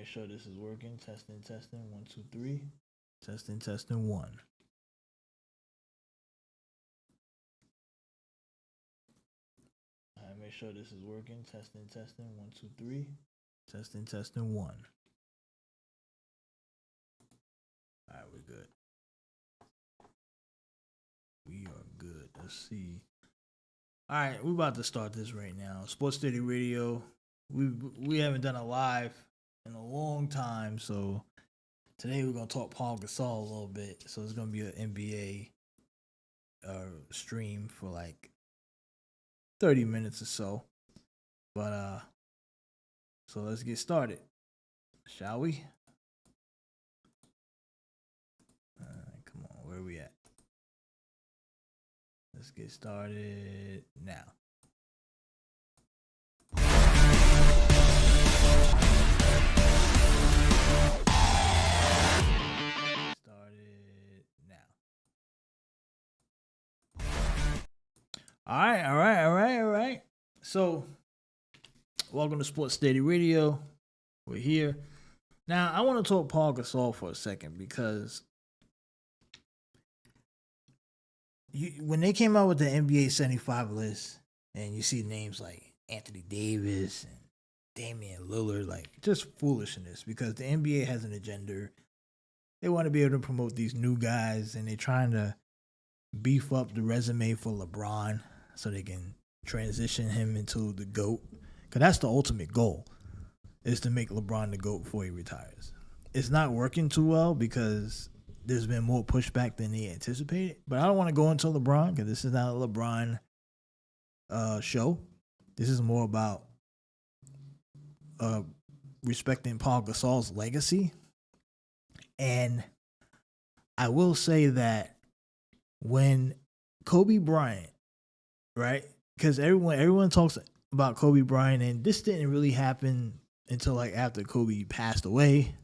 Make sure this is working. Testing, testing. 1, 2, 3. Testing, testing. 1. All right, make sure this is working. Testing, testing. 1, 2, 3. Testing, testing. 1. All right, we're good. We are good. Let's see. All right, we're about to start this right now. Sports City Radio. We haven't done a live in a long time, so today we're gonna talk Pau Gasol a little bit. So it's gonna be an NBA stream for like 30 minutes or so. But so let's get started, shall we? Come on, where are we at? Let's get started now. Started now. All right. So, welcome to Sports Steady Radio. We're here. Now, I want to talk Pau Gasol for a second because when they came out with the NBA 75 list and you see names like Anthony Davis and Damian Lillard, like just foolishness because the NBA has an agenda. They want to be able to promote these new guys and they're trying to beef up the resume for LeBron so they can transition him into the GOAT. Because that's the ultimate goal, is to make LeBron the GOAT before he retires. It's not working too well because there's been more pushback than they anticipated. But I don't want to go into LeBron because this is not a LeBron show. This is more about respecting Pau Gasol's legacy. And I will say that when Kobe Bryant, right? Because everyone talks about Kobe Bryant, and this didn't really happen until like after Kobe passed away.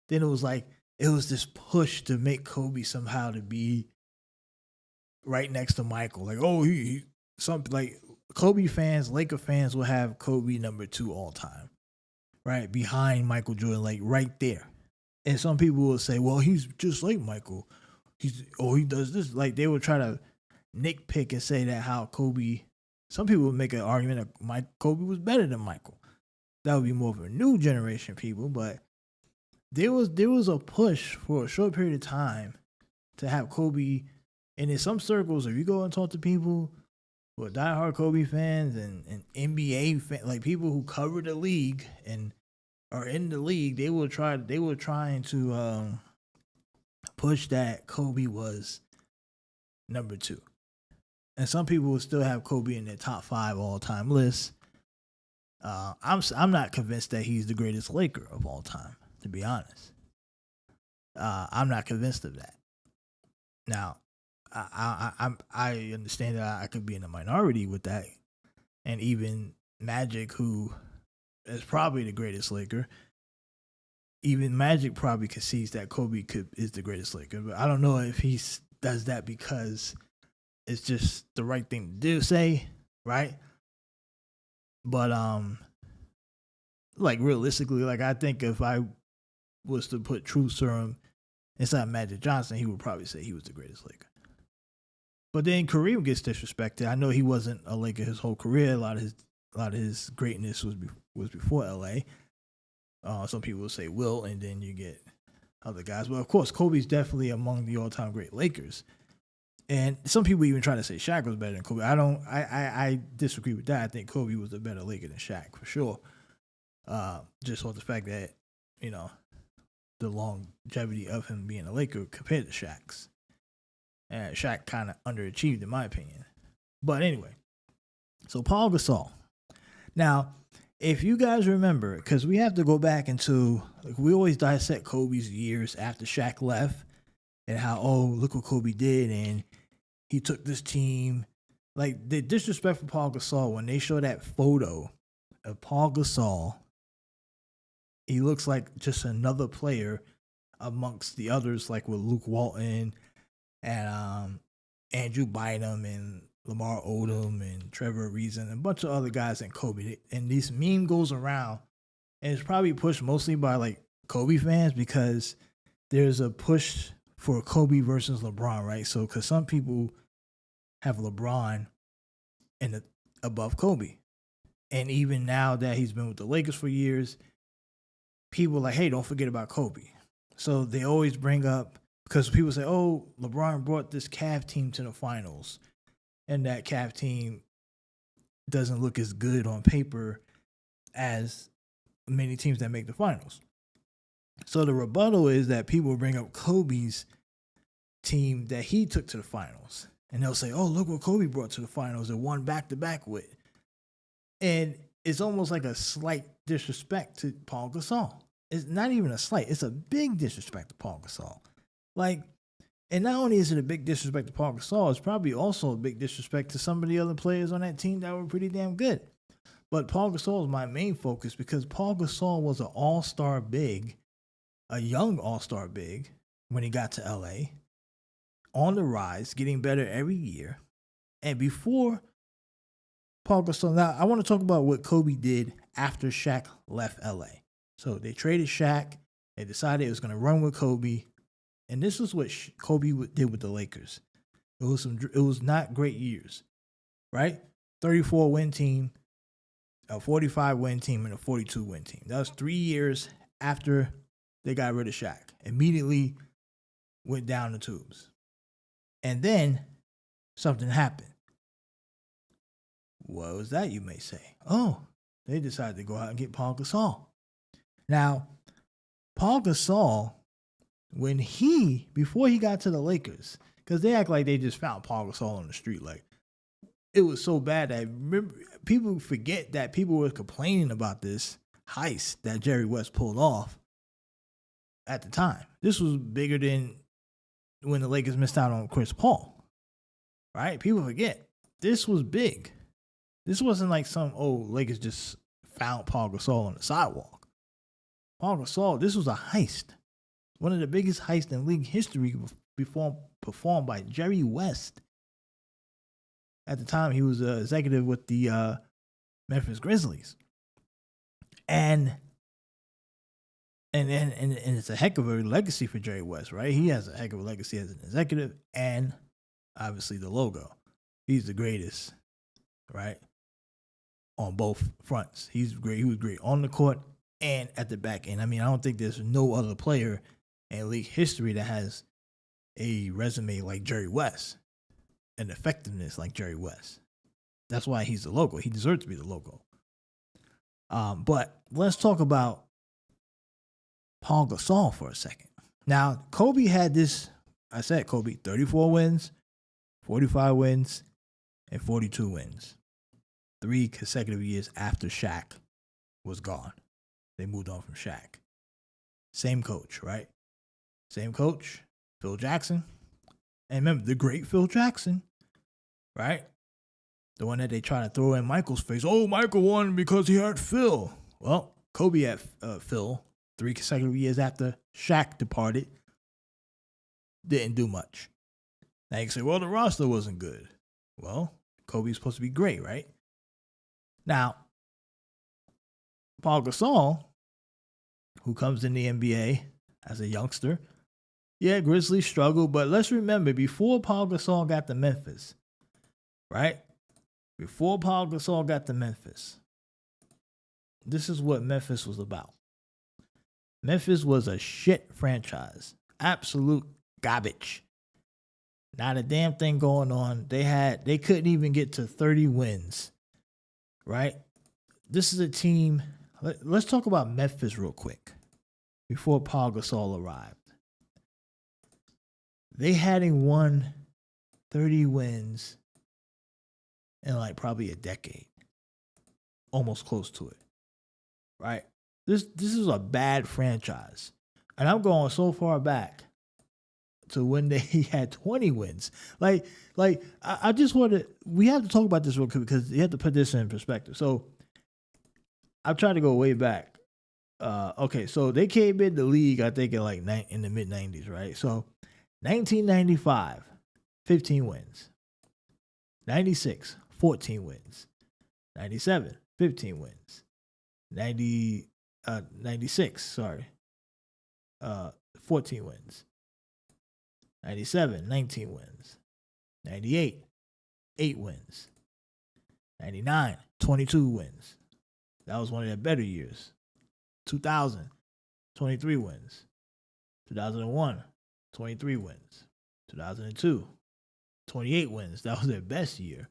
Then it was this push to make Kobe somehow to be right next to Michael. Like, oh, he something like Kobe fans, Laker fans will have Kobe number 2 all time, right behind Michael Jordan, like right there. And some people will say, well, he's just like Michael. He does this. Like they would try to nitpick and say that how Kobe. Some people would make an argument that Kobe was better than Michael. That would be more of a new generation people, but there was a push for a short period of time to have Kobe. And in some circles, if you go and talk to people who are diehard Kobe fans and NBA fans, like people who cover the league and are in the league, they were trying to push that Kobe was number 2. And some people will still have Kobe in their top 5 all-time list. I'm not convinced that he's the greatest Laker of all time, to be honest. I'm not convinced of that. Now, I understand that I could be in a minority with that, and even Magic, who is probably the greatest Laker, even Magic probably concedes that Kobe is the greatest Laker. But I don't know if he does that because it's just the right thing to do, say, right? But like realistically, like I think if I was to put truth serum inside Magic Johnson, he would probably say he was the greatest Laker. But then Kareem gets disrespected. I know he wasn't a Laker his whole career. A lot of his greatness was before LA. Some people will say Wilt, and then you get other guys. But of course, Kobe's definitely among the all-time great Lakers. And some people even try to say Shaq was better than Kobe. I disagree with that. I think Kobe was a better Laker than Shaq for sure. Just off the fact that, the longevity of him being a Laker compared to Shaq's. And Shaq kind of underachieved in my opinion. But anyway, so Pau Gasol. Now, if you guys remember, because we have to go back into, like, we always dissect Kobe's years after Shaq left and how, oh, look what Kobe did and he took this team. Like, the disrespect for Pau Gasol, when they show that photo of Pau Gasol, he looks like just another player amongst the others, like with Luke Walton and Andrew Bynum and Lamar Odom and Trevor Ariza and a bunch of other guys in Kobe. And this meme goes around And it's probably pushed mostly by like Kobe fans because there's a push for Kobe versus LeBron, right? So, because some people have LeBron above Kobe. And even now that he's been with the Lakers for years, people are like, hey, don't forget about Kobe. So they always bring up, because people say, oh, LeBron brought this Cavs team to the finals. And that Cavs team doesn't look as good on paper as many teams that make the finals. So the rebuttal is that people bring up Kobe's team that he took to the finals. And they'll say, oh, look what Kobe brought to the finals and won back-to-back with. And it's almost like a slight disrespect to Pau Gasol. It's not even a slight. It's a big disrespect to Pau Gasol. Like, and not only is it a big disrespect to Pau Gasol, it's probably also a big disrespect to some of the other players on that team that were pretty damn good. But Pau Gasol is my main focus because Pau Gasol was an all-star big, a young all-star big when he got to LA, on the rise, getting better every year. And before Pau Gasol, now I want to talk about what Kobe did after Shaq left LA. So they traded Shaq. They decided it was going to run with Kobe. And this is what Kobe did with the Lakers. It was not great years, right? 34-win team, a 45-win team, and a 42-win team. That was 3 years after they got rid of Shaq. Immediately went down the tubes. And then something happened. What was that, you may say? Oh, they decided to go out and get Pau Gasol. Now, Pau Gasol, before he got to the Lakers, because they act like they just found Pau Gasol on the street. Like, it was so bad that people forget that people were complaining about this heist that Jerry West pulled off at the time. This was bigger than when the Lakers missed out on Chris Paul, right? People forget. This was big. This wasn't like Lakers just found Pau Gasol on the sidewalk. Pau Gasol, this was a heist. One of the biggest heists in league history performed by Jerry West. At the time, he was an executive with the Memphis Grizzlies. And it's a heck of a legacy for Jerry West, right? He has a heck of a legacy as an executive and obviously the logo. He's the greatest, right? On both fronts. He's great. He was great on the court and at the back end. I mean, I don't think there's no other player in league history that has a resume like Jerry West, an effectiveness like Jerry West. That's why he's the logo. He deserves to be the logo. But let's talk about Pau Gasol for a second. Now, Kobe had this, I said Kobe, 34 wins, 45 wins, and 42 wins. 3 consecutive years after Shaq was gone. They moved on from Shaq. Same coach, right? Same coach, Phil Jackson. And remember, the great Phil Jackson, right? The one that they try to throw in Michael's face. Oh, Michael won because he had Phil. Well, Kobe had Phil 3 consecutive years after Shaq departed. Didn't do much. Now you can say, well, the roster wasn't good. Well, Kobe's supposed to be great, right? Now, Pau Gasol, who comes in the NBA as a youngster, yeah, Grizzlies struggled, but let's remember, before Pau Gasol got to Memphis, right? Before Pau Gasol got to Memphis, this is what Memphis was about. Memphis was a shit franchise. Absolute garbage. Not a damn thing going on. They couldn't even get to 30 wins. Right? This is a team. Let's talk about Memphis real quick before Pau Gasol arrived. They hadn't won 30 wins in like probably a decade. Almost close to it. Right? This is a bad franchise. And I'm going so far back to when they had 20 wins. I just want to, we have to talk about this real quick because you have to put this in perspective. So I'm trying to go way back. Okay, so they came in the league, I think, in the mid 90s, right? So 1995, 15 wins. 96, 14 wins. 97, 15 wins. 98, 96, sorry. 14 wins. 97, 19 wins. 98, 8 wins. 99, 22 wins. That was one of their better years. 2000, 23 wins. 2001, 23 wins. 2002, 28 wins. That was their best year.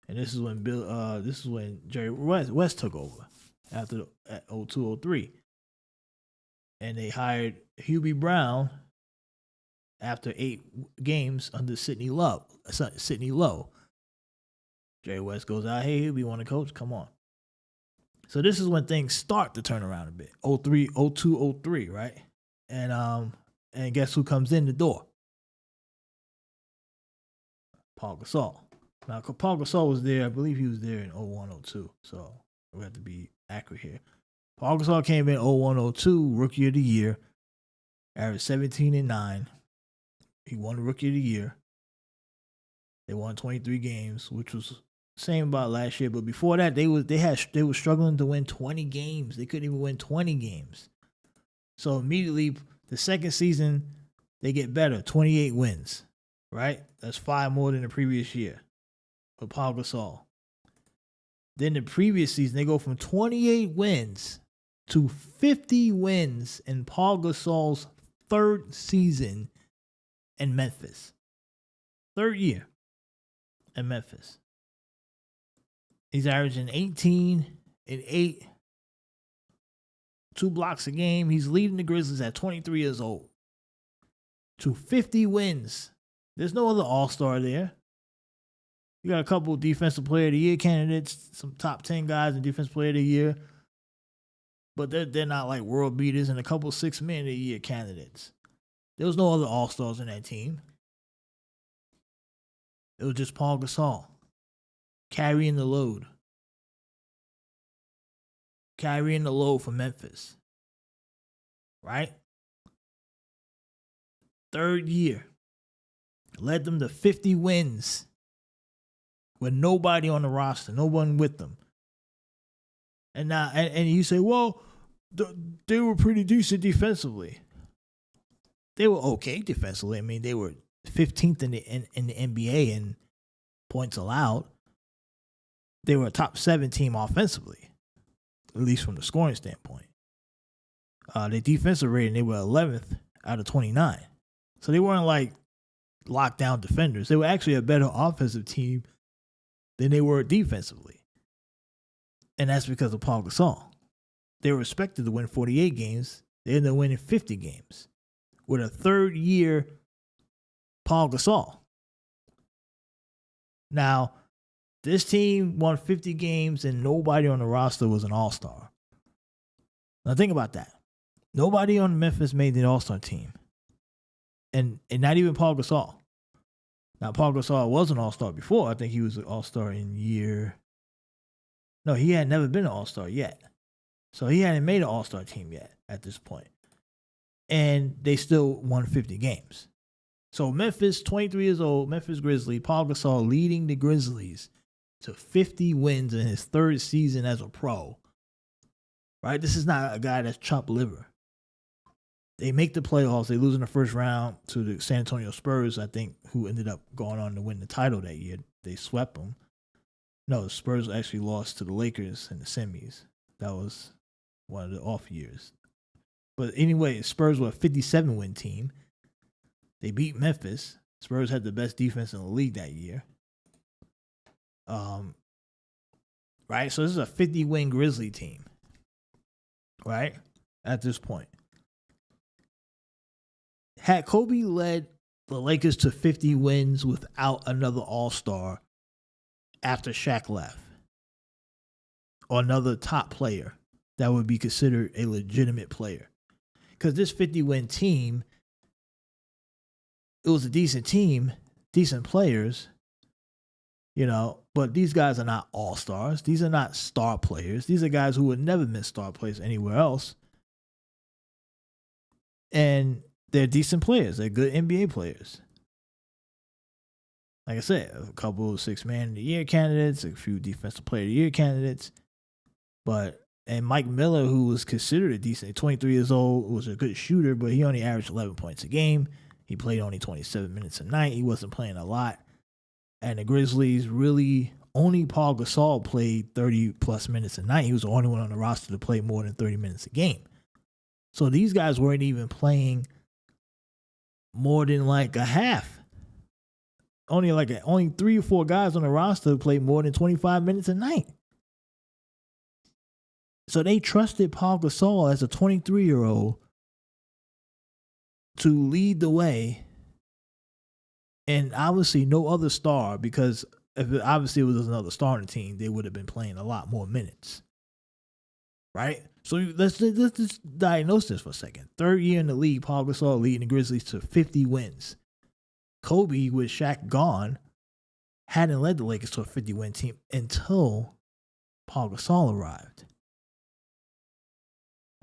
And this is when Jerry West took over after 02-03. And they hired Hubie Brown after 8 games under Sidney Lowe. Jerry West goes out, hey, Hubie, want to coach? Come on. So this is when things start to turn around a bit. 02-03, right? And guess who comes in the door? Pau Gasol. Now, Pau Gasol was there. I believe he was there in 01-02. So we have to be accurate here. Pau Gasol came in 01-02, Rookie of the Year, averaged 17-9. He won the Rookie of the Year. They won 23 games, which was same about last year. But before that, they were struggling to win 20 games. They couldn't even win 20 games. So immediately, the second season, they get better, 28 wins, right? That's 5 more than the previous year for Pau Gasol. Then the previous season, they go from 28 wins to 50 wins in Pau Gasol's third season in Memphis. Third year in Memphis. He's averaging 18 and 8, 2 blocks a game. He's leading the Grizzlies at 23 years old to 50 wins. There's no other all-star there. You got a couple Defensive Player of the Year candidates, some top 10 guys in Defensive Player of the Year. But they're not like world beaters, and a couple 6 Man of the Year candidates. There was no other all-stars in that team. It was just Pau Gasol carrying the load. Carrying the load for Memphis. Right? Third year. Led them to 50 wins. With nobody on the roster. No one with them. And now, and you say, well, they were pretty decent defensively. They were okay defensively. I mean, they were 15th in the NBA in points allowed. They were a top 7 team offensively, at least from the scoring standpoint. Their defensive rating, they were 11th out of 29. So they weren't like lockdown defenders. They were actually a better offensive team than they were defensively. And that's because of Pau Gasol. They were expected to win 48 games. They ended up winning 50 games with a third year Pau Gasol. Now, this team won 50 games and nobody on the roster was an all-star. Now think about that. Nobody on Memphis made the all-star team. And not even Pau Gasol. Now, Pau Gasol was an all-star before. I think he was an all-star in year... No, he had never been an all-star yet. So he hadn't made an all-star team yet at this point. And they still won 50 games. So Memphis, 23 years old, Memphis Grizzlies, Pau Gasol leading the Grizzlies to 50 wins in his third season as a pro. Right? This is not a guy that's chopped liver. They make the playoffs. They lose in the first round to the San Antonio Spurs, I think, who ended up going on to win the title that year. They swept them. No, the Spurs actually lost to the Lakers in the semis. That was one of the off years. But anyway, Spurs were a 57-win team. They beat Memphis. Spurs had the best defense in the league that year. Right? So this is a 50-win Grizzly team. Right? At this point. Had Kobe led the Lakers to 50 wins without another all-star after Shaq left, or another top player that would be considered a legitimate player. Because this 50-win team, it was a decent team, decent players, you know, but these guys are not all-stars. These are not star players. These are guys who would never been star players anywhere else. And they're decent players. They're good NBA players. Like I said, a couple of 6 Man of the Year candidates, a few Defensive Player of the Year candidates. But And Mike Miller, who was considered a decent, 23 years old, was a good shooter, but he only averaged 11 points a game. He played only 27 minutes a night. He wasn't playing a lot. And the Grizzlies really, only Pau Gasol played 30-plus minutes a night. He was the only one on the roster to play more than 30 minutes a game. So these guys weren't even playing more than like a half. Only 3 or 4 guys on the roster played more than 25 minutes a night. So they trusted Pau Gasol as a 23-year-old to lead the way. And obviously no other star, because if it was another star on the team, they would have been playing a lot more minutes. Right? So let's just diagnose this for a second. 3rd year in the league, Pau Gasol leading the Grizzlies to 50 wins. Kobe, with Shaq gone, hadn't led the Lakers to a 50-win team until Pau Gasol arrived.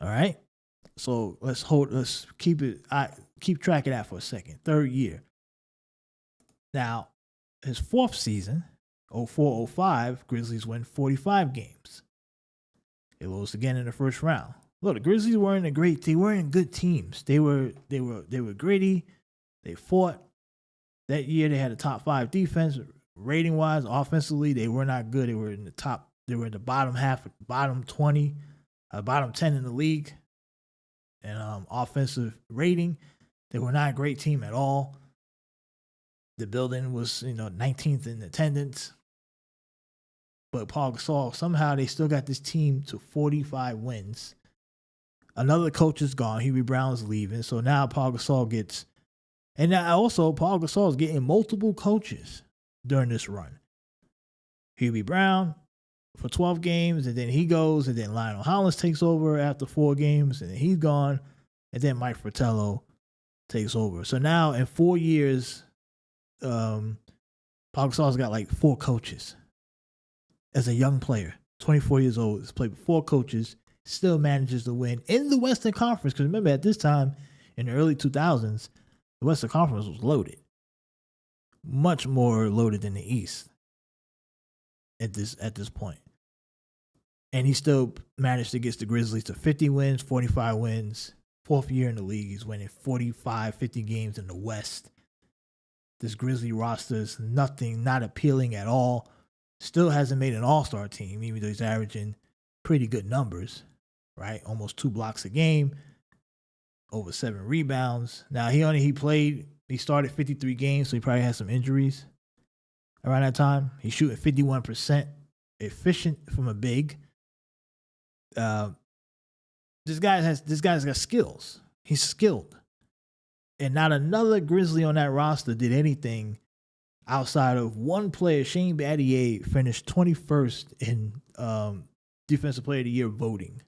All right? So let's keep track of that for a second. 3rd year. Now, his 4th season, 04-05, Grizzlies win 45 games. They lost again in the first round. Look, the Grizzlies weren't good teams. They were gritty. They fought. That year they had a top 5 defense. Rating wise, offensively, they were not good. They were in the bottom half, bottom 20, bottom 10 in the league. And offensive rating, they were not a great team at all. The building was, 19th in attendance. But Pau Gasol, somehow they still got this team to 45 wins. Another coach is gone. Hubie Brown's leaving. So now Pau Gasol gets... And now also, Pau Gasol is getting multiple coaches during this run. Hubie Brown for 12 games, and then he goes, and then Lionel Hollins takes over after 4 games, and then he's gone, and then Mike Fratello takes over. So now in 4 years, Pau Gasol's got like 4 coaches. As a young player, 24 years old, has played with 4 coaches, still manages to win in the Western Conference. Because remember, at this time, in the early 2000s, the Western Conference was loaded. Much more loaded than the East at this point. And he still managed to get the Grizzlies to 50 wins, 45 wins. 4th year in the league, he's winning 45, 50 games in the West. This Grizzly roster is not appealing at all. Still hasn't made an all-star team, even though he's averaging pretty good numbers, right? Almost 2 blocks a game, over 7 rebounds. Now, he started 53 games, so he probably had some injuries around that time. He's shooting 51%, efficient from a big. This guy's got skills. He's skilled. And not another Grizzly on that roster did anything outside of one player. Shane Battier finished 21st in Defensive Player of the Year voting.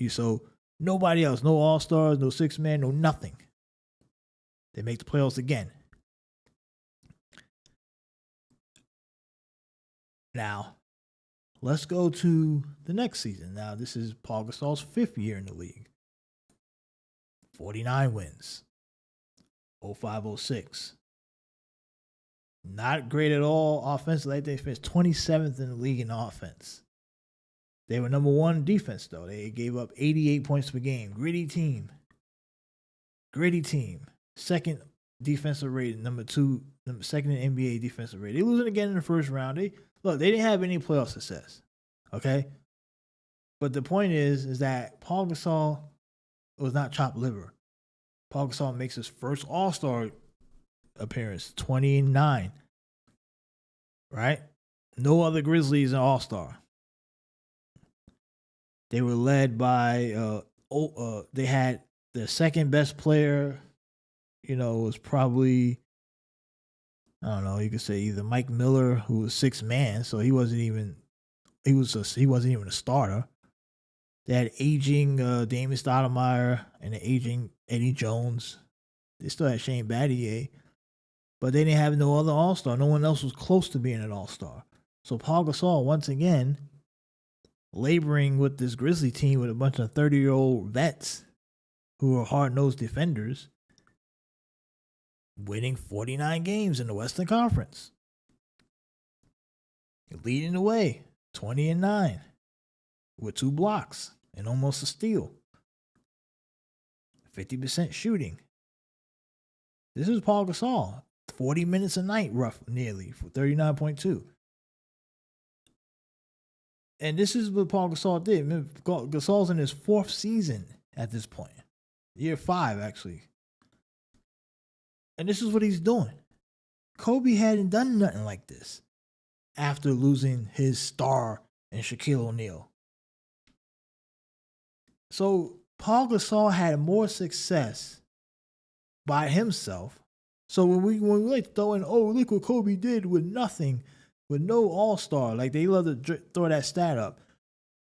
So nobody else, no All-Stars, no 6-man, no nothing. They make the playoffs again. Now, let's go to the next season. Now, this is Pau Gasol's 5th year in the league. 49 wins. 05-06. Not great at all offensively. They finished 27th in the league in offense. They were number 1 in defense, though. They gave up 88 points per game. Gritty team. 2nd defensive rating. Number 2nd in NBA defensive rating. They losing again in the first round. They didn't have any playoff success. Okay? But the point is that Pau Gasol was not chopped liver. Pau Gasol makes his first All-Star appearance, 20-9. Right? No other Grizzlies an All-Star. They were led by they had the second best player, was probably, I don't know, you could say either Mike Miller, who was 6th man, so he wasn't even a starter. They had aging Damon Stoudemire and the aging Eddie Jones. They still had Shane Battier. But they didn't have no other All-Star. No one else was close to being an All-Star. So Pau Gasol, once again, laboring with this Grizzly team with a bunch of 30-year-old vets who are hard-nosed defenders, winning 49 games in the Western Conference. Leading the way, 20-9. with 2 blocks and almost a steal. 50% shooting. This is Pau Gasol. 40 minutes a night, nearly, for 39.2. And this is what Pau Gasol did. Gasol's in his 4th season at this point. Year 5, actually. And this is what he's doing. Kobe hadn't done nothing like this after losing his star in Shaquille O'Neal. So Pau Gasol had more success by himself. So when we like throw in, oh, look what Kobe did with nothing, with no all-star. Like they love to throw that stat up.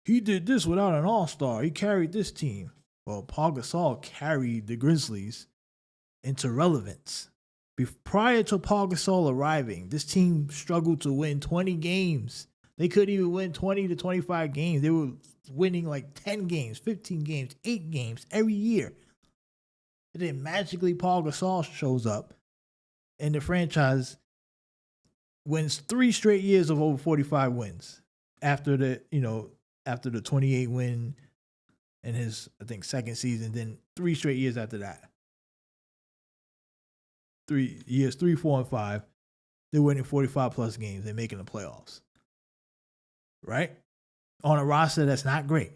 He did this without an all-star. He carried this team. Well, Pau Gasol carried the Grizzlies into relevance. Prior to Pau Gasol arriving, this team struggled to win 20 games. They couldn't even win 20 to 25 games. They were winning like 10 games, 15 games, 8 games every year. And then magically Pau Gasol shows up and the franchise wins 3 straight years of over 45 wins after the 28 win in his, I think, 2nd season, then 3 straight years after that. 3 years, 3, 4, and 5, they're winning 45 plus games. They're making the playoffs. Right? On a roster that's not great.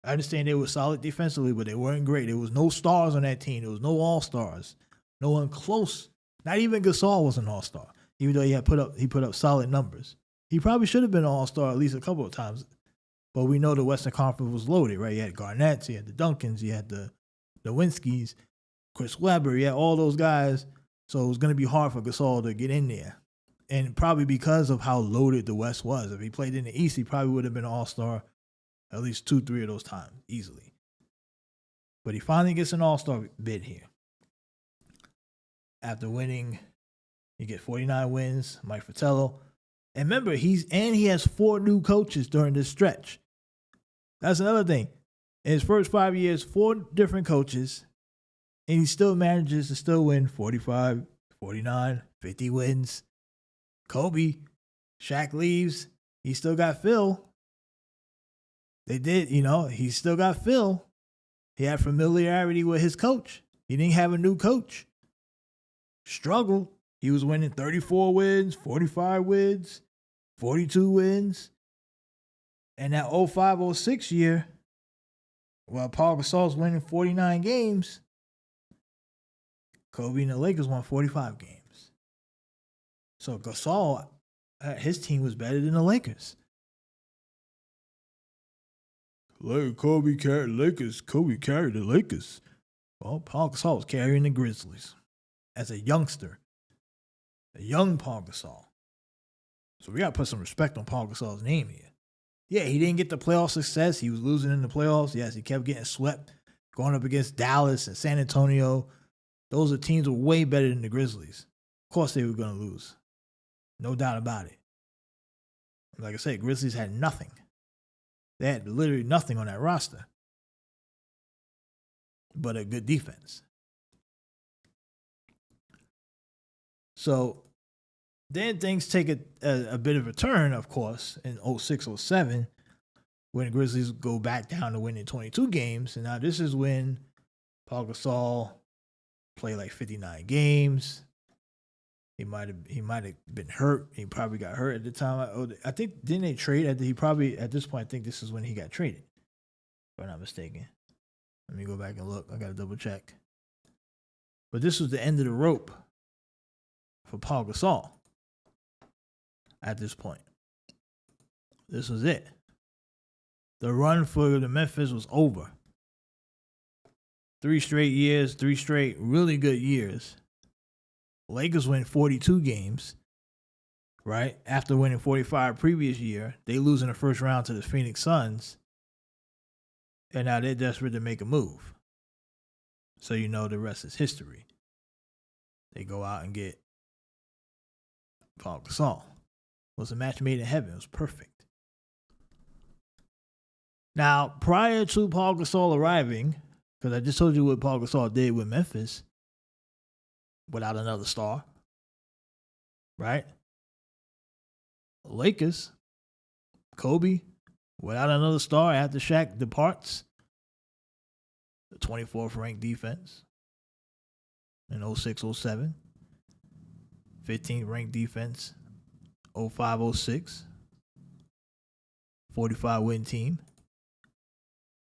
I understand they were solid defensively, but they weren't great. There was no stars on that team. There was no all-stars. No one close. Not even Gasol was an all-star, even though he put up solid numbers. He probably should have been an all-star at least a couple of times. But we know the Western Conference was loaded, right? You had Garnett, you had the Duncans, you had the Nowinskis, Chris Webber, you had all those guys. So it was going to be hard for Gasol to get in there. And probably because of how loaded the West was. If he played in the East, he probably would have been an all-star at least 2, 3 of those times, easily. But he finally gets an all-star bid here. After winning, he gets 49 wins, Mike Fratello. And remember, he has 4 new coaches during this stretch. That's another thing. In his first 5 years, 4 different coaches, and he still manages to still win 45, 49, 50 wins. Kobe, Shaq leaves. He still got Phil. They did, he still got Phil. He had familiarity with his coach. He didn't have a new coach. Struggled. He was winning 34 wins, 45 wins, 42 wins. And that 05-06 year, while Pau Gasol's winning 49 games, Kobe and the Lakers won 45 games. So Gasol, his team was better than the Lakers. Kobe carried the Lakers. Well, Pau Gasol was carrying the Grizzlies as a youngster. A young Pau Gasol. So we got to put some respect on Pau Gasol's name here. Yeah, he didn't get the playoff success. He was losing in the playoffs. Yes, he kept getting swept, going up against Dallas and San Antonio. Those are teams that were way better than the Grizzlies. Of course they were going to lose. No doubt about it. Like I said, Grizzlies had nothing. They had literally nothing on that roster but a good defense. So then things take a bit of a turn, of course, in 06-07 when the Grizzlies go back down to winning 22 games. And now this is when Pau Gasol played like 59 games. He might have been hurt. He probably got hurt at the time. I think, didn't they trade? At this point, I think this is when he got traded, if I'm not mistaken. Let me go back and look. I got to double check. But this was the end of the rope for Pau Gasol at this point. This was it. The run for the Memphis was over. 3 straight years, 3 straight really good years. Lakers win 42 games, right? After winning 45 previous year, they lose in the first round to the Phoenix Suns. And now they're desperate to make a move. So you know the rest is history. They go out and get Pau Gasol. It was a match made in heaven. It was perfect. Now, prior to Pau Gasol arriving, because I just told you what Pau Gasol did with Memphis, without another star, right? Lakers, Kobe, without another star after Shaq departs, the 24th ranked defense in 06-07, 15th ranked defense 05-06, 45 win team,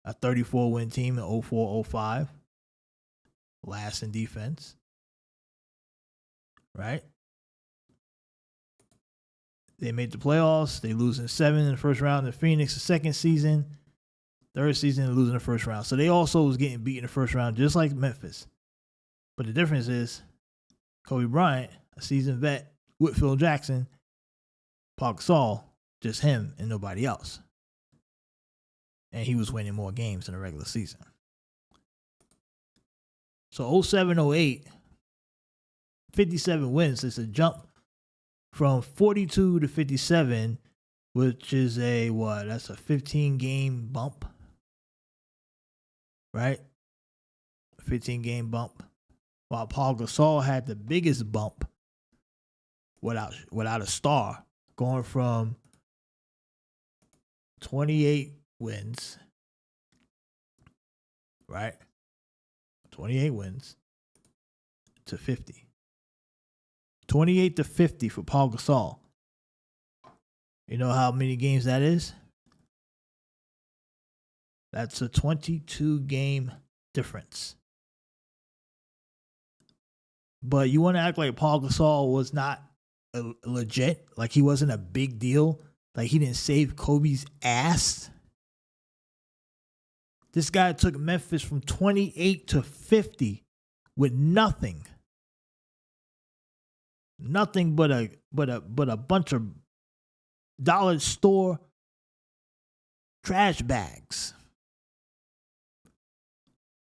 a 34 win team in 04-05, last in defense, right? They made the playoffs. They lose in 7 in the first round to Phoenix the second season. Third season, they lose in the first round. So they also was getting beat in the first round, just like Memphis. But the difference is Kobe Bryant, a seasoned vet, with Phil Jackson, Pau Gasol, just him and nobody else. And he was winning more games in the regular season. So 07-08, 57 wins. It's a jump from 42 to 57, which is that's a 15-game bump, right? 15-game bump. While Pau Gasol had the biggest bump without a star, going from 28 wins, right? 28 wins to 50. 28 to 50 for Pau Gasol. You know how many games that is? That's a 22-game difference. But you want to act like Pau Gasol was not legit, like he wasn't a big deal, like he didn't save Kobe's ass. This guy took Memphis from 28 to 50 with nothing. Nothing but a bunch of dollar store trash bags.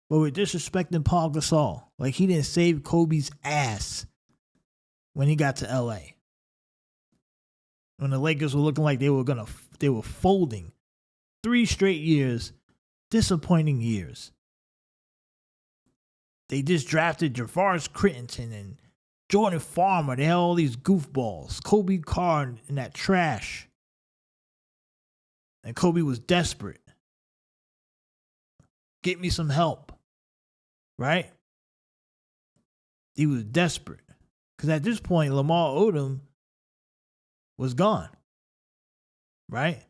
But we're disrespecting Pau Gasol. Like he didn't save Kobe's ass when he got to LA. When the Lakers were looking like they were folding. 3 straight years, disappointing years. They just drafted Javaris Crittenton and Jordan Farmer. They had all these goofballs. Kobe Carr and that trash. And Kobe was desperate. Get me some help. Right? He was desperate. Because at this point, Lamar Odom was gone. Right?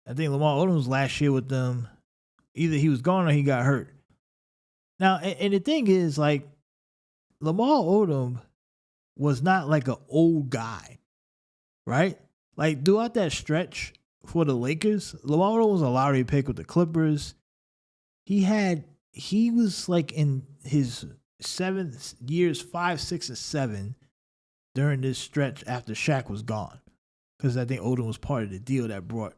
I think Lamar Odom was last year with them. Either he was gone or he got hurt. Now, and the thing is, like, Lamar Odom was not like an old guy, right? Like, throughout that stretch for the Lakers, Lamar Odom was a lottery pick with the Clippers. He was like in his 7th years, 5, 6, and 7 during this stretch after Shaq was gone. Because I think Odom was part of the deal that brought,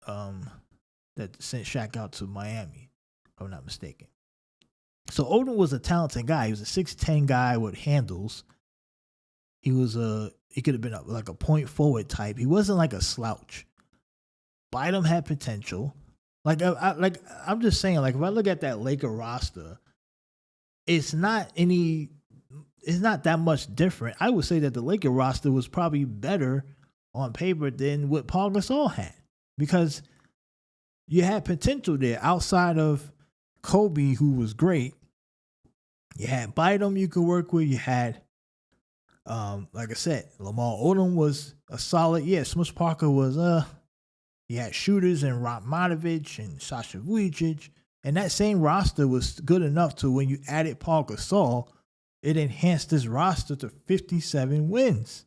that sent Shaq out to Miami, if I'm not mistaken. So Odom was a talented guy. He was a 6'10" guy with handles. He could have been like a point forward type. He wasn't like a slouch. Bynum had potential. I'm just saying, like, if I look at that Laker roster, it's not that much different. I would say that the Laker roster was probably better on paper than what Pau Gasol had, because you had potential there outside of Kobe, who was great. You had Bynum you could work with. You had, like I said, Lamar Odom was a solid. Yeah, Smush Parker was, you had shooters and Radmanovic and Sasha Vujicic. And that same roster was good enough to when you added Pau Gasol, it enhanced this roster to 57 wins.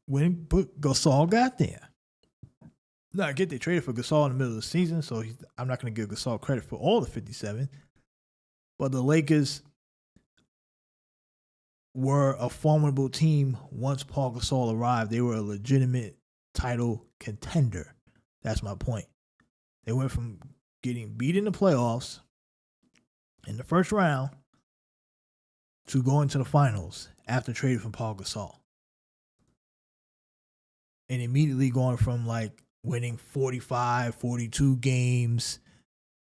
When Gasol got there. Now, I get they traded for Gasol in the middle of the season, so I'm not going to give Gasol credit for all the 57. But the Lakers were a formidable team once Pau Gasol arrived. They were a legitimate title contender. That's my point. They went from getting beat in the playoffs in the first round to going to the finals after trading for Pau Gasol. And immediately going from like winning 45, 42 games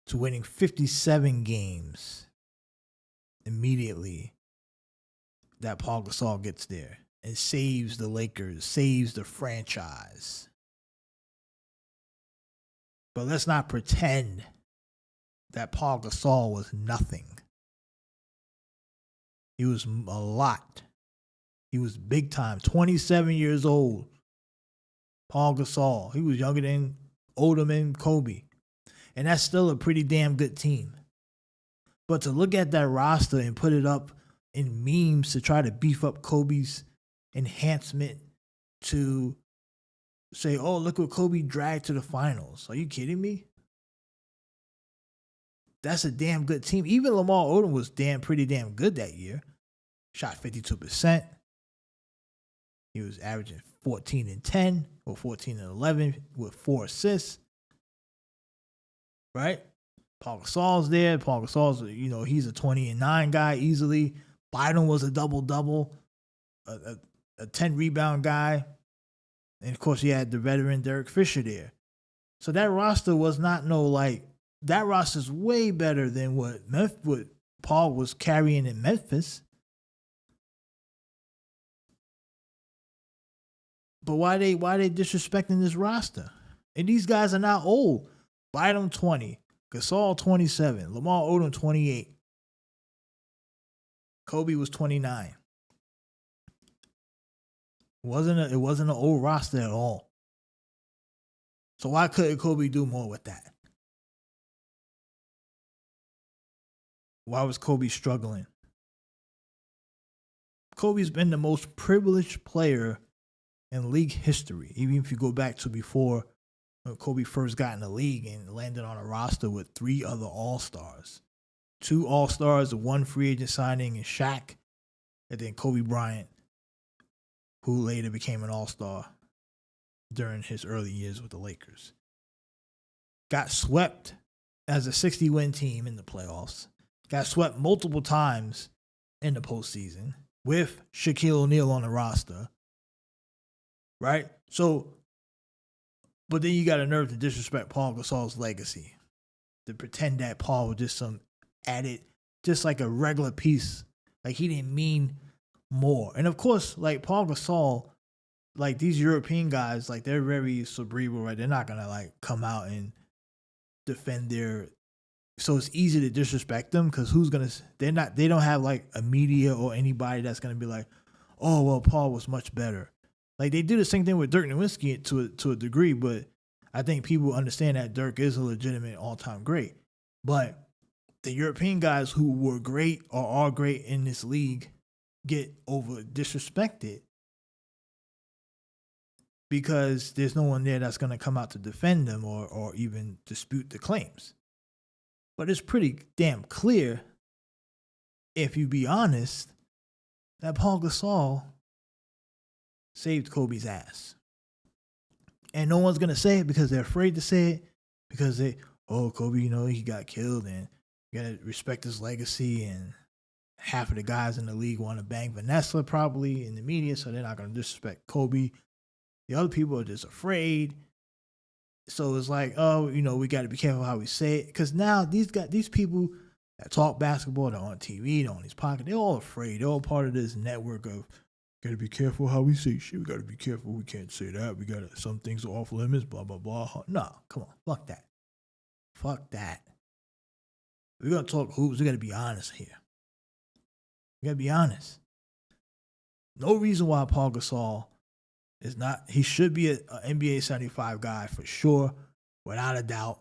to winning 57 games immediately that Pau Gasol gets there and saves the Lakers, saves the franchise. But let's not pretend that Pau Gasol was nothing. He was a lot. He was big time. 27 years old. Pau Gasol. He was older than Kobe. And that's still a pretty damn good team. But to look at that roster and put it up in memes to try to beef up Kobe's enhancement to say, oh, look what Kobe dragged to the finals. Are you kidding me? That's a damn good team. Even Lamar Odom was pretty damn good that year. Shot 52%. He was averaging 14 and 10 or 14 and 11 with 4 assists. Right? Pau Gasol's there. Pau Gasol's, he's a 20 and 9 guy easily. Bynum was a double-double, a 10 rebound guy. And of course, he had the veteran Derek Fisher there. So that roster was not that roster's way better than what Paul was carrying in Memphis. But why they disrespecting this roster? And these guys are not old. Bynum 20, Gasol 27, Lamar Odom 28. Kobe was 29. It wasn't an old roster at all. So why couldn't Kobe do more with that? Why was Kobe struggling? Kobe's been the most privileged player in league history. Even if you go back to before when Kobe first got in the league and landed on a roster with 3 other All-Stars. 2 All-Stars, 1 free agent signing in Shaq, and then Kobe Bryant, who later became an All-Star during his early years with the Lakers. Got swept as a 60-win team in the playoffs. Got swept multiple times in the postseason with Shaquille O'Neal on the roster. Right? So, but then you got a nerve to disrespect Pau Gasol's legacy. To pretend that Paul was just some added, just like a regular piece. Like he didn't mean more. And of course, like Pau Gasol, like these European guys, like they're very cerebral, right? They're not going to like come out and defend their... So it's easy to disrespect them because they don't have like a media or anybody that's going to be like, oh, well, Paul was much better. Like they do the same thing with Dirk Nowitzki to a degree, but I think people understand that Dirk is a legitimate all-time great. But the European guys who were great or are great in this league get over disrespected because there's no one there that's going to come out to defend them or even dispute the claims. But it's pretty damn clear, if you be honest, that Pau Gasol saved Kobe's ass. And no one's going to say it because they're afraid to say it because Kobe, he got killed and you got to respect his legacy, and half of the guys in the league want to bang Vanessa probably in the media, so they're not going to disrespect Kobe. The other people are just afraid. So it's like, we got to be careful how we say it. Because now these people that talk basketball, they're on TV, they're on these podcasts, they're all afraid. They're all part of this network of, got to be careful how we say shit. We got to be careful. We can't say that. Some things are off limits, blah, blah, blah. No, come on. Fuck that. Fuck that. We're going to talk hoops. We got to be honest here. We got to be honest. No reason why Pau Gasol is not, he should be an NBA 75 guy for sure, without a doubt.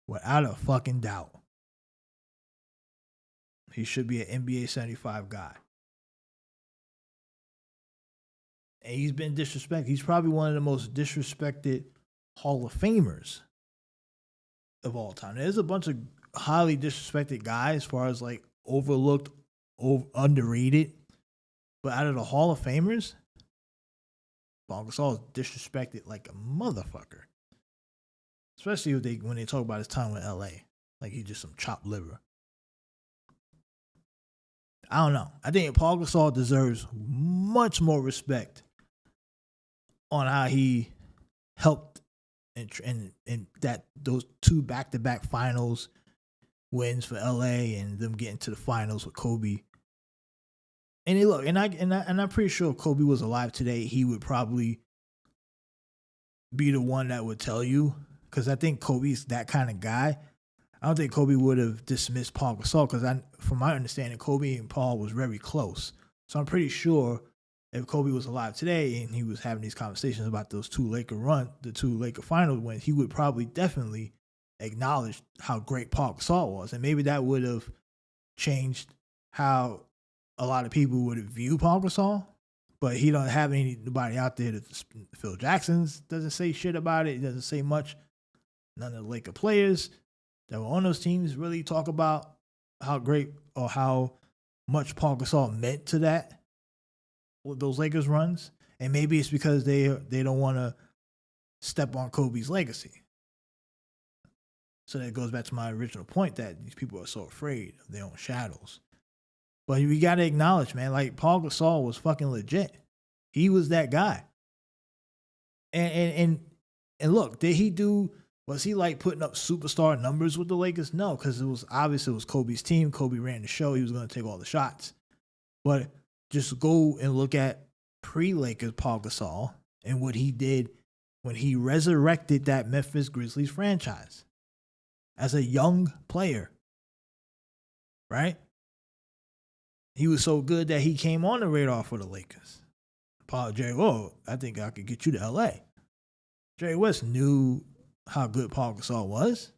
Without a fucking doubt. He should be an NBA 75 guy. And he's been disrespected. He's probably one of the most disrespected Hall of Famers of all time. There's a bunch of highly disrespected guys as far as like overlooked, underrated. But out of the Hall of Famers, Pau Gasol is disrespected like a motherfucker. Especially when they talk about his time with LA. Like he's just some chopped liver. I don't know. I think Pau Gasol deserves much more respect on how he helped and that those 2 back-to-back finals wins for LA and them getting to the finals with Kobe. And I'm pretty sure if Kobe was alive today, he would probably be the one that would tell you, because I think Kobe's that kind of guy. I don't think Kobe would have dismissed Paul Gasol because, from my understanding, Kobe and Paul was very close. So I'm pretty sure if Kobe was alive today and he was having these conversations about those the two Laker finals wins, he would probably definitely acknowledge how great Paul Gasol was. And maybe that would have changed how a lot of people would view Paul Gasol. But he don't have anybody out there. Phil Jackson's doesn't say shit about it. He doesn't say much. None of the Laker players that were on those teams really talk about how great or how much Paul Gasol meant to that, those Lakers runs. And maybe it's because they don't want to step on Kobe's legacy. So that goes back to my original point that these people are so afraid of their own shadows. But we got to acknowledge, man, like Paul Gasol was fucking legit. He was that guy. And look, was he like putting up superstar numbers with the Lakers? No, because it was Kobe's team. Kobe ran the show. He was going to take all the shots. But just go and look at pre-Lakers Paul Gasol and what he did when he resurrected that Memphis Grizzlies franchise as a young player, right? He was so good that he came on the radar for the Lakers. Jerry, I think I could get you to L.A. Jerry West knew how good Paul Gasol was.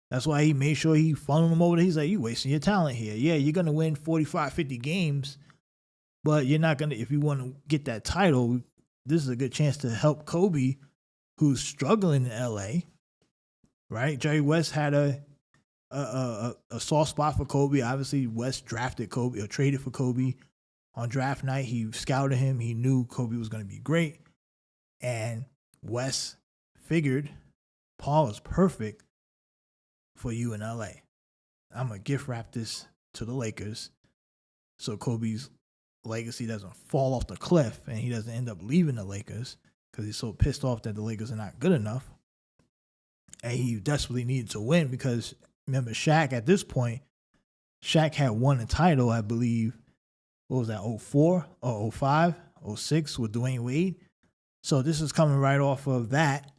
That's why he made sure he funneled him over there. He's like, you wasting your talent here. Yeah, you're going to win 45, 50 games, but you're not going to, if you want to get that title, this is a good chance to help Kobe, who's struggling in L.A., right? Jerry West had a soft spot for Kobe. Obviously, West drafted Kobe or traded for Kobe on draft night. He scouted him. He knew Kobe was going to be great. And West figured Paul is perfect for you in LA. I'm going to gift wrap this to the Lakers so Kobe's legacy doesn't fall off the cliff and he doesn't end up leaving the Lakers because he's so pissed off that the Lakers are not good enough. And he desperately needed to win because remember, Shaq at this point, Shaq had won a title, I believe, what was that, 04 or 05, 06 with Dwayne Wade. So this is coming right off of that.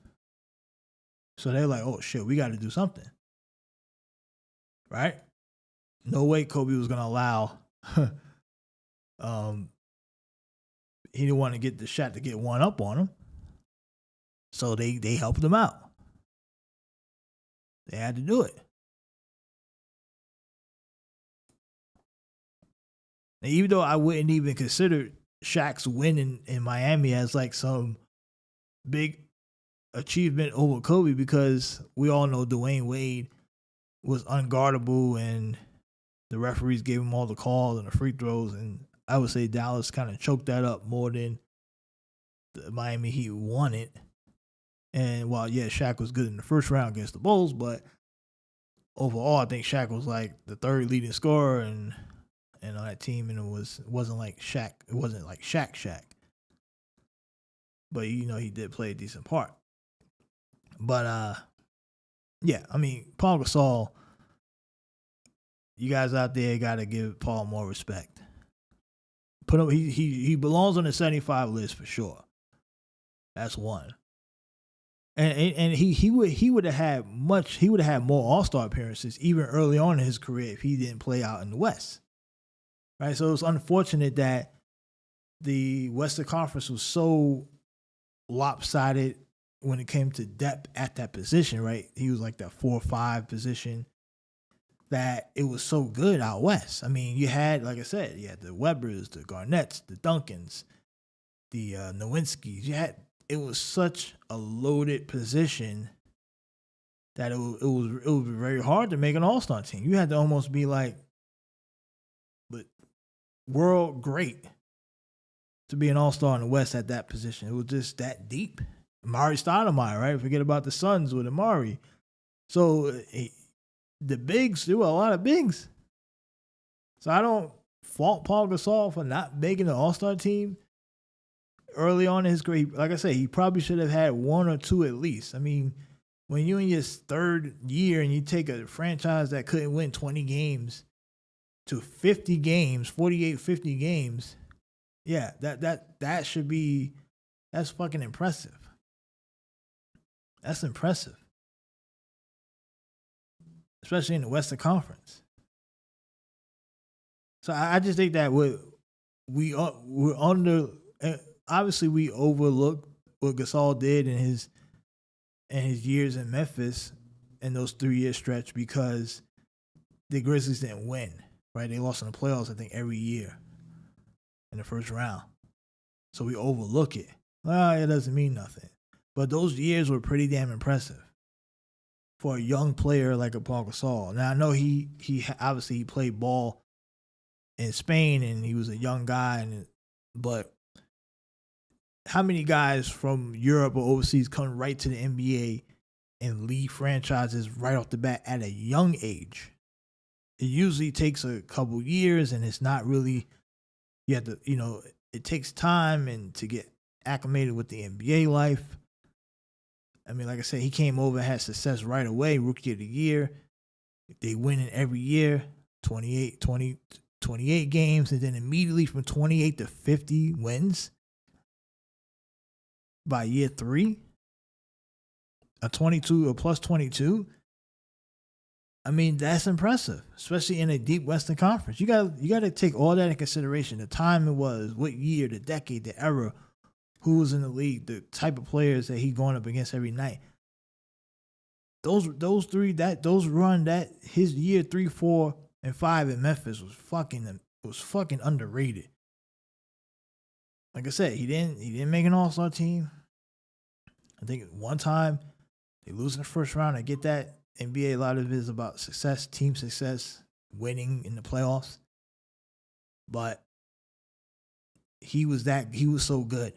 So they're like, oh shit, we got to do something. Right? No way Kobe was going to allow, he didn't want to get the shot to get one up on him. So they helped him out. They had to do it. And even though I wouldn't even consider Shaq's win in Miami as like some big achievement over Kobe because we all know Dwayne Wade was unguardable and the referees gave him all the calls and the free throws. And I would say Dallas kind of choked that up more than the Miami Heat won it. And while, yeah, Shaq was good in the first round against the Bulls, but overall, I think Shaq was like the third leading scorer and on that team, and it wasn't like Shaq. It wasn't like Shaq. But he did play a decent part. But yeah, I mean, Paul Gasol. You guys out there got to give Paul more respect. Put him. He belongs on the 75 list for sure. That's one. And he would have had more All-Star appearances even early on in his career if he didn't play out in the West. Right? So it's unfortunate that the Western Conference was so lopsided when it came to depth at that position, right? He was like that 4 or 5 position that it was so good out West. I mean, you had, like I said, you had the Webbers, the Garnetts, the Duncans, the Nowinskis. It was such a loaded position that it was very hard to make an All-Star team. You had to almost be like, but world great to be an All-Star in the West at that position. It was just that deep. Amari Stoudemire, right? Forget about the Suns with Amari. So the bigs, there were a lot of bigs. So I don't fault Paul Gasol for not making the All-Star team early on in his career. Like I say, he probably should have had 1 or 2 at least. I mean, when you're in your third year and you take a franchise that couldn't win 20 games to 50 games, 48, 50 games, yeah, that should be, that's fucking impressive. That's impressive, especially in the Western Conference. So I just think that we're under. Obviously, we overlooked what Gasol did in his years in Memphis in those 3-year stretch because the Grizzlies didn't win. Right, they lost in the playoffs I think every year in the first round. So we overlook it. Well, it doesn't mean nothing. But those years were pretty damn impressive for a young player like a Pau Gasol. Now I know he obviously he played ball in Spain and he was a young guy, but how many guys from Europe or overseas come right to the NBA and lead franchises right off the bat at a young age? It usually takes a couple years, and it's not really. You have to, it takes time and to get acclimated with the NBA life. I mean, like I said, he came over, had success right away, rookie of the year. They win it every year, 28 games, and then immediately from 28 to 50 wins by year 3. A plus 22. I mean, that's impressive, especially in a deep Western Conference. You got to take all that in consideration. The time it was, what year, the decade, the era, who was in the league, the type of players that he going up against every night. Those his year 3, 4, and 5 in Memphis was fucking underrated. Like I said, he didn't make an All-Star team. I think one time they lose in the first round. I get that. NBA, a lot of it is about success, team success, winning in the playoffs. But he was so good.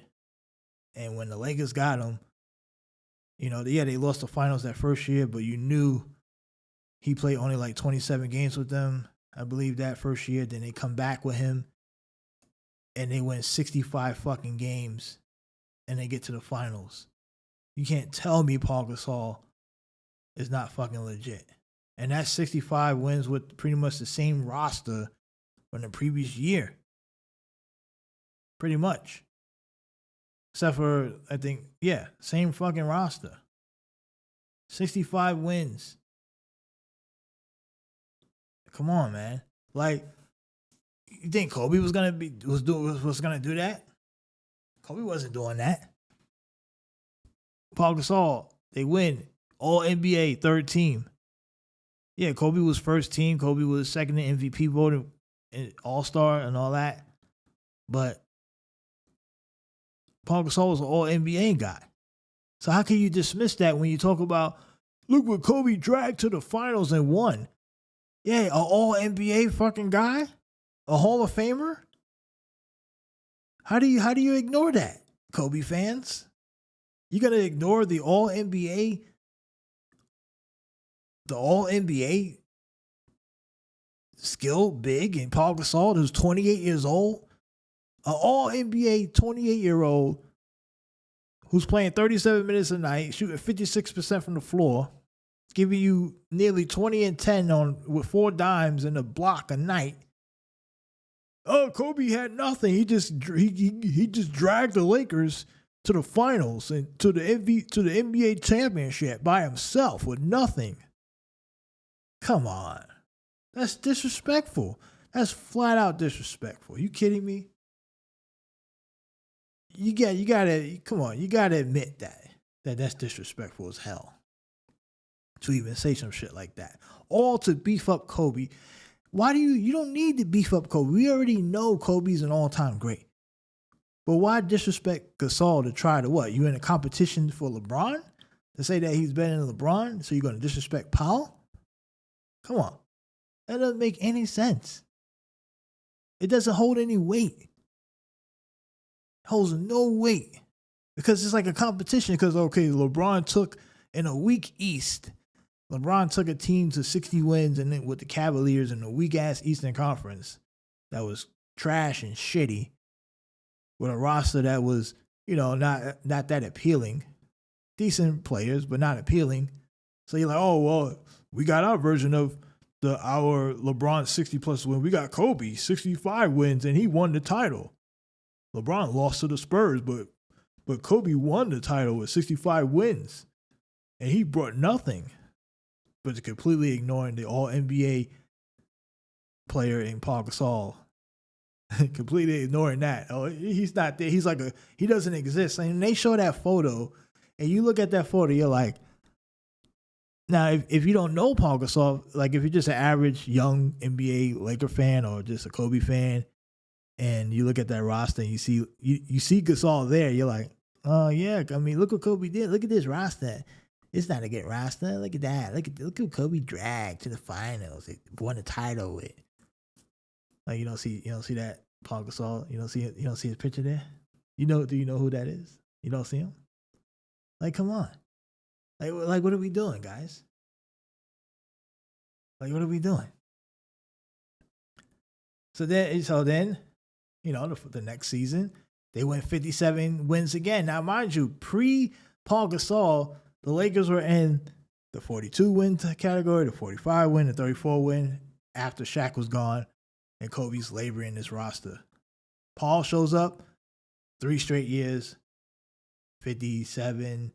And when the Lakers got him, they lost the finals that first year, but you knew he played only like 27 games with them, I believe, that first year. Then they come back with him, and they win 65 fucking games, and they get to the finals. You can't tell me Pau Gasol is not fucking legit. And that 65 wins with pretty much the same roster from the previous year. Pretty much. Except for, I think, same fucking roster. 65 wins. Come on, man. Like, you think Kobe was gonna do that? Kobe wasn't doing that. Pau Gasol, they win. All NBA, third team. Yeah, Kobe was first team. Kobe was second in MVP voting, All-Star and all that. But Pau Gasol was an All NBA guy. So how can you dismiss that when you talk about, look what Kobe dragged to the finals and won? Yeah, an All NBA fucking guy, a Hall of Famer. How do you ignore that, Kobe fans? You gonna ignore the All NBA? The All NBA skill big and Pau Gasol, who's 28 years old, an All NBA 28-year-old who's playing 37 minutes a night, shooting 56% from the floor, giving you nearly 20 and 10 with 4 dimes in a block a night. Oh, Kobe had nothing. He just dragged the Lakers to the finals and to the NBA championship by himself with nothing. Come on. That's disrespectful. That's flat out disrespectful. You kidding me? You gotta come on, you gotta admit that's disrespectful as hell. To even say some shit like that. All to beef up Kobe. Why do you don't need to beef up Kobe. We already know Kobe's an all-time great. But why disrespect Gasol to try to what? You in a competition for LeBron? To say that he's better than LeBron? So you're gonna disrespect Powell? Come on. That doesn't make any sense. It doesn't hold any weight. It holds no weight. Because it's like a competition. Because, okay, LeBron took, in a weak East, LeBron took a team to 60 wins and then with the Cavaliers in a weak-ass Eastern Conference that was trash and shitty with a roster that was, not that appealing. Decent players, but not appealing. So you're like, oh, well, we got our version of our LeBron 60-plus win. We got Kobe, 65 wins, and he won the title. LeBron lost to the Spurs, but Kobe won the title with 65 wins. and he brought nothing, but completely ignoring the All NBA player in Pau Gasol. Completely ignoring that. Oh, he's not there. He's like he doesn't exist. And they show that photo, and you look at that photo, you're like, now if you don't know Pau Gasol, like if you're just an average young NBA Laker fan or just a Kobe fan, and you look at that roster and you see Gasol there, you're like, oh yeah, I mean, look what Kobe did. Look at this roster. It's not a good roster. Look at that. Look who Kobe dragged to the finals. It won the title with. Like you don't see that Pau Gasol. You don't see his picture there. Do you know who that is? You don't see him. Like, come on. Like what are we doing, guys? Like, what are we doing? So then, the next season they went 57 wins again. Now, mind you, pre-Pau Gasol, the Lakers were in the 42 win category, the 45 win, the 34 win. After Shaq was gone. And Kobe's laboring this roster. Paul shows up 3 straight years, 57,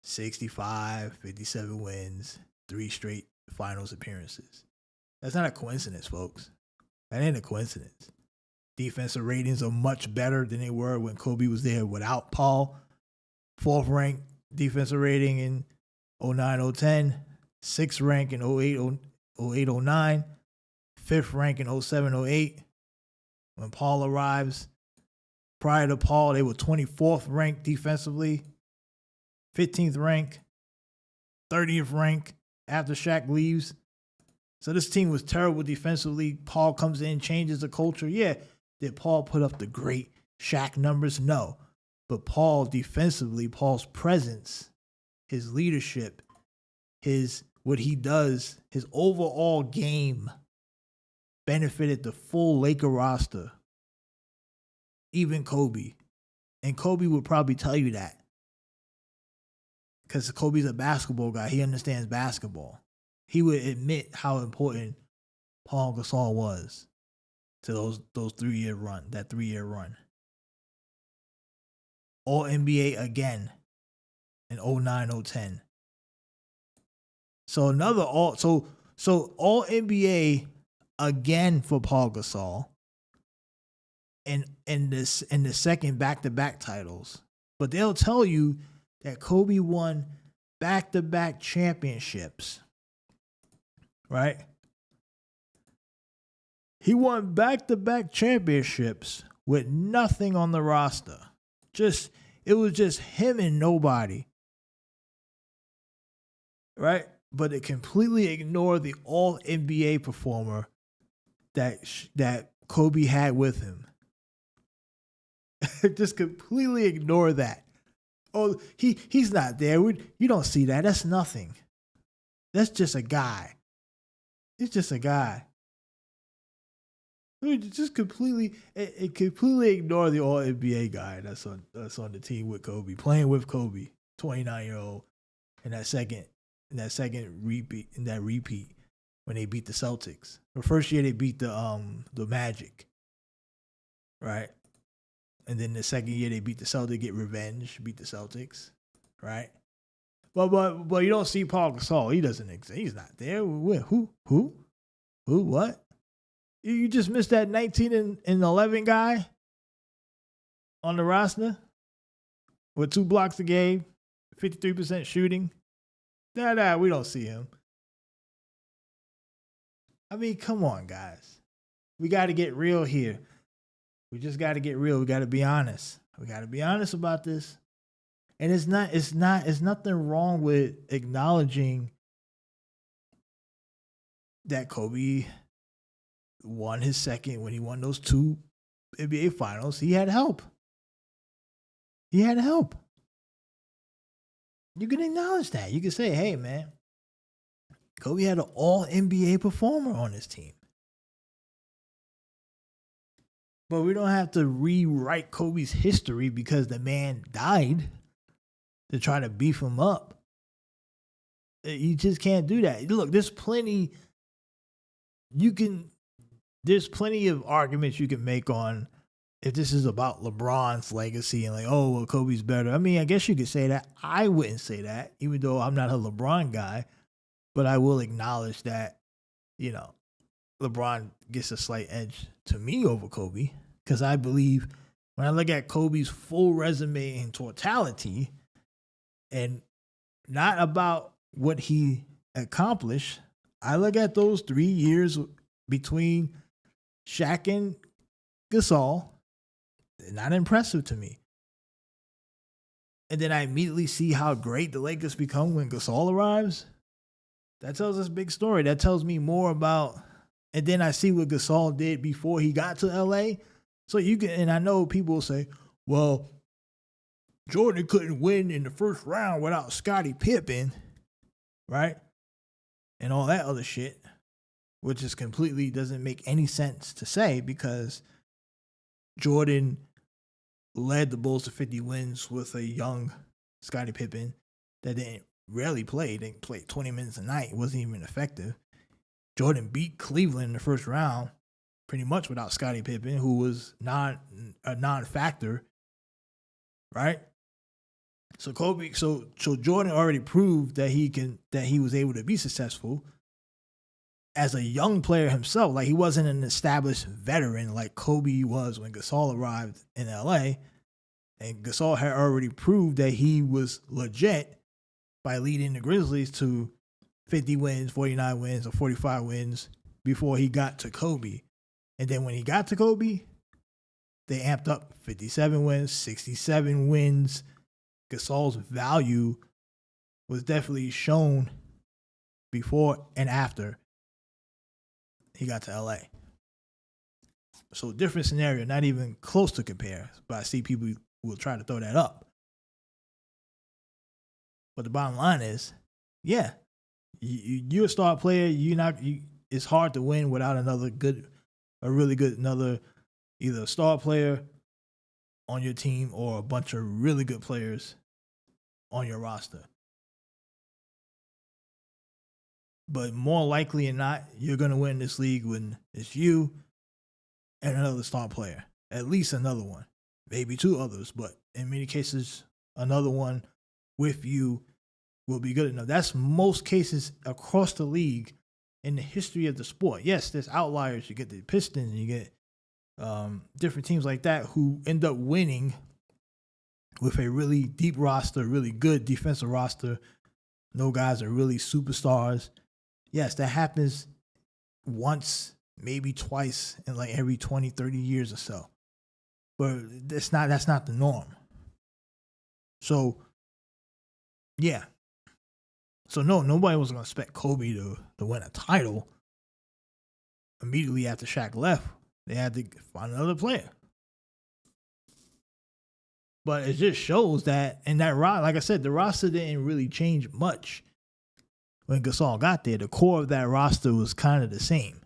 65, 57 wins, 3 straight finals appearances. That's not a coincidence, folks. That ain't a coincidence. Defensive ratings are much better than they were when Kobe was there without Paul. 4th ranked defensive rating in 09-010, 6th ranked in 08-09. 5th rank in 07-08 when Paul arrives. Prior to Paul, they were 24th ranked defensively, 15th rank, 30th rank after Shaq leaves. So this team was terrible defensively. Paul comes in, changes the culture. Yeah, did Paul put up the great Shaq numbers? No. But Paul defensively, Paul's presence, his leadership, what he does, his overall game benefited the full Laker roster, even Kobe. And Kobe would probably tell you that because Kobe's a basketball guy. He understands basketball. He would admit how important Pau Gasol was to those 3-year run, that 3-year run. All NBA again in 09-010. So all NBA again for Pau Gasol, and the second back-to-back titles. But they'll tell you that Kobe won back-to-back championships, right? He won back-to-back championships with nothing on the roster. It was just him and nobody, right? But it completely ignored the All-NBA performer that Kobe had with him. Just completely ignore that. Oh, he's not there. You don't see that. That's nothing. That's just a guy. It's just a guy. Just completely ignore the All NBA guy that's on the team with Kobe, playing with Kobe, 29-year-old, in that second repeat when they beat the Celtics. The first year they beat the Magic, right? And then the second year they beat the Celtics, get revenge, beat the Celtics, right? But you don't see Pau Gasol. He doesn't exist. He's not there. Who? What? You just missed that 19 and 11 guy on the roster with 2 blocks a game, 53% shooting. Nah, we don't see him. I mean, come on, guys. We got to get real here. We just got to get real. We got to be honest. We got to be honest about this. And it's nothing wrong with acknowledging that Kobe won his second when he won those 2 NBA finals. He had help. You can acknowledge that. You can say, hey, man, Kobe had an all-NBA performer on his team. But we don't have to rewrite Kobe's history because the man died to try to beef him up. You just can't do that. Look, there's plenty of arguments you can make on if this is about LeBron's legacy and like, oh, well, Kobe's better. I mean, I guess you could say that. I wouldn't say that, even though I'm not a LeBron guy, but I will acknowledge that, you know, LeBron gets a slight edge to me over Kobe because I believe when I look at Kobe's full resume in totality and not about what he accomplished, I look at those 3 years between Shaq and Gasol. They're not impressive to me. And then I immediately see how great the Lakers become when Gasol arrives. That tells us a big story. That tells me more about. And then I see what Gasol did before he got to LA. So you can, and I know people will say, well, Jordan couldn't win in the first round without Scottie Pippen, right? And all that other shit, which is completely doesn't make any sense to say because Jordan led the Bulls to 50 wins with a young Scottie Pippen that didn't rarely play. Didn't play 20 minutes a night. Wasn't even effective. Jordan beat Cleveland in the first round pretty much without Scottie Pippen, who was a non-factor, right? So Jordan already proved that he was able to be successful as a young player himself. Like he wasn't an established veteran like Kobe was when Gasol arrived in LA. And Gasol had already proved that he was legit by leading the Grizzlies to 50 wins, 49 wins, or 45 wins before he got to Kobe. And then when he got to Kobe, they amped up 57 wins, 67 wins. Gasol's value was definitely shown before and after he got to LA. So different scenario, not even close to compare. But I see people will try to throw that up. But the bottom line is, yeah, you're a star player. It's hard to win without another either a star player on your team or a bunch of really good players on your roster. But more likely than not, you're going to win this league when it's you and another star player. At least another one. Maybe two others, but in many cases, another one with you will be good enough. That's most cases across the league in the history of the sport. Yes, there's outliers. You get the Pistons, you get different teams like that who end up winning with a really deep roster, really good defensive roster. No guys are really superstars. Yes, that happens once, maybe twice in like every 20, 30 years or so. But that's not the norm. So, yeah. So, no, nobody was going to expect Kobe to win a title immediately after Shaq left. They had to find another player. But it just shows that, and that like I said, the roster didn't really change much when Gasol got there. The core of that roster was kind of the same,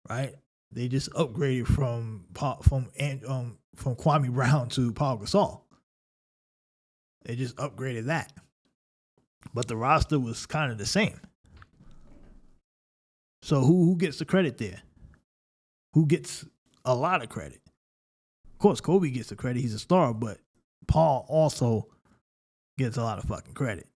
right? They just upgraded from Kwame Brown to Pau Gasol. They just upgraded that, but the roster was kind of the same. So who gets the credit there? Who gets a lot of credit? Of course, Kobe gets the credit. He's a star, but Paul also gets a lot of fucking credit.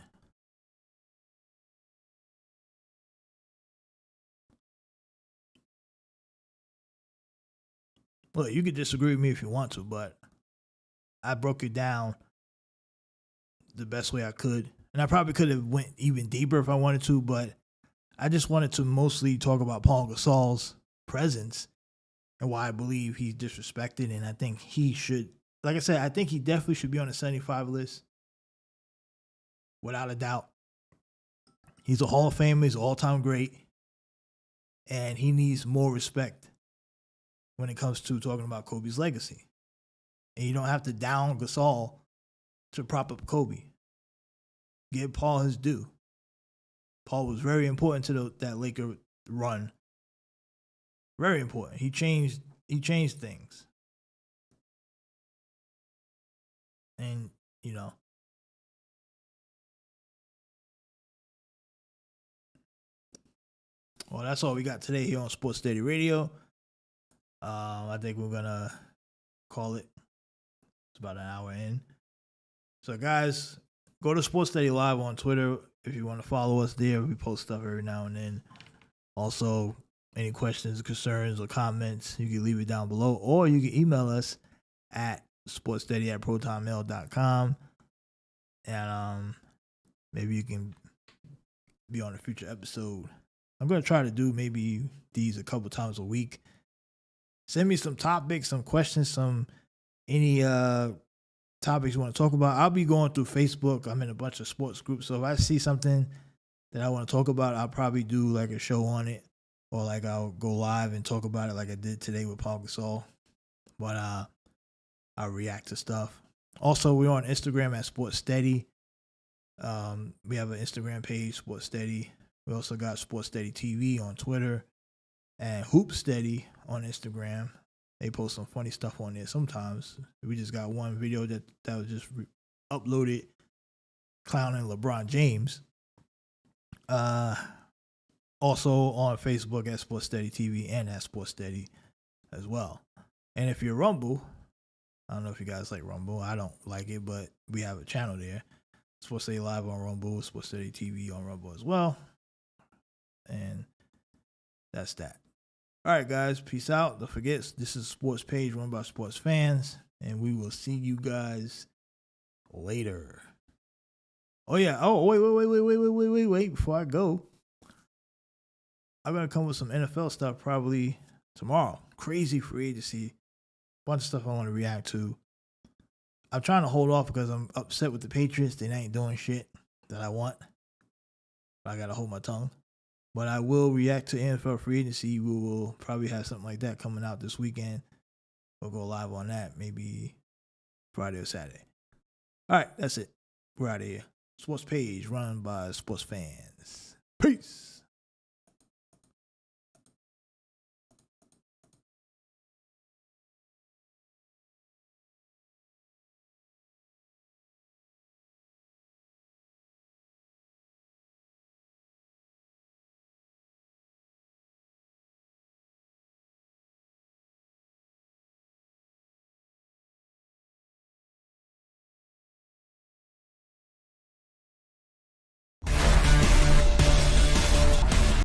Look, you can disagree with me if you want to, but I broke it down the best way I could. And I probably could have went even deeper if I wanted to, but I just wanted to mostly talk about Pau Gasol's presence and why I believe he's disrespected. And I think he should, like I said, I think he definitely should be on the 75 list. Without a doubt. He's a Hall of Famer. He's an all-time great. And he needs more respect when it comes to talking about Kobe's legacy. And you don't have to down Gasol to prop up Kobe. Give Paul his due. Paul was very important to that Laker run. Very important. He changed things. And, well, that's all we got today here on Sports Steady Radio. I think we're going to call it. It's about an hour in. So, guys, go to Sports Steady Live on Twitter if you want to follow us there. We post stuff every now and then. Also, any questions, concerns, or comments, you can leave it down below, or you can email us at sportssteady@protonmail.com, and maybe you can be on a future episode. I'm going to try to do maybe these a couple times a week. Send me some topics, some questions, any topics you want to talk about. I'll be going through Facebook. I'm in a bunch of sports groups, so if I see something that I want to talk about, I'll probably do like a show on it, or like I'll go live and talk about it like I did today with Pau Gasol. But I'll react to stuff. Also, we're on Instagram at Sports Steady. We have an Instagram page, Sports Steady. We also got Sports Steady TV on Twitter and Hoop Steady on Instagram. They post some funny stuff on there sometimes. We just got one video that was just uploaded clowning LeBron James. Also on Facebook at Sports Steady TV and at Sports Steady as well. And if you're Rumble, I don't know if you guys like Rumble. I don't like it, but we have a channel there. Sports Steady Live on Rumble, Sports Steady TV on Rumble as well. And that's that. All right, guys. Peace out. Don't forget, this is a sports page run by sports fans. And we will see you guys later. Oh, yeah. Oh, wait. Before I go, I'm going to come with some NFL stuff probably tomorrow. Crazy free agency. Bunch of stuff I want to react to. I'm trying to hold off because I'm upset with the Patriots. They ain't doing shit that I want. But I got to hold my tongue. But I will react to NFL free agency. We will probably have something like that coming out this weekend. We'll go live on that maybe Friday or Saturday. All right, that's it. We're out of here. Sports page run by sports fans.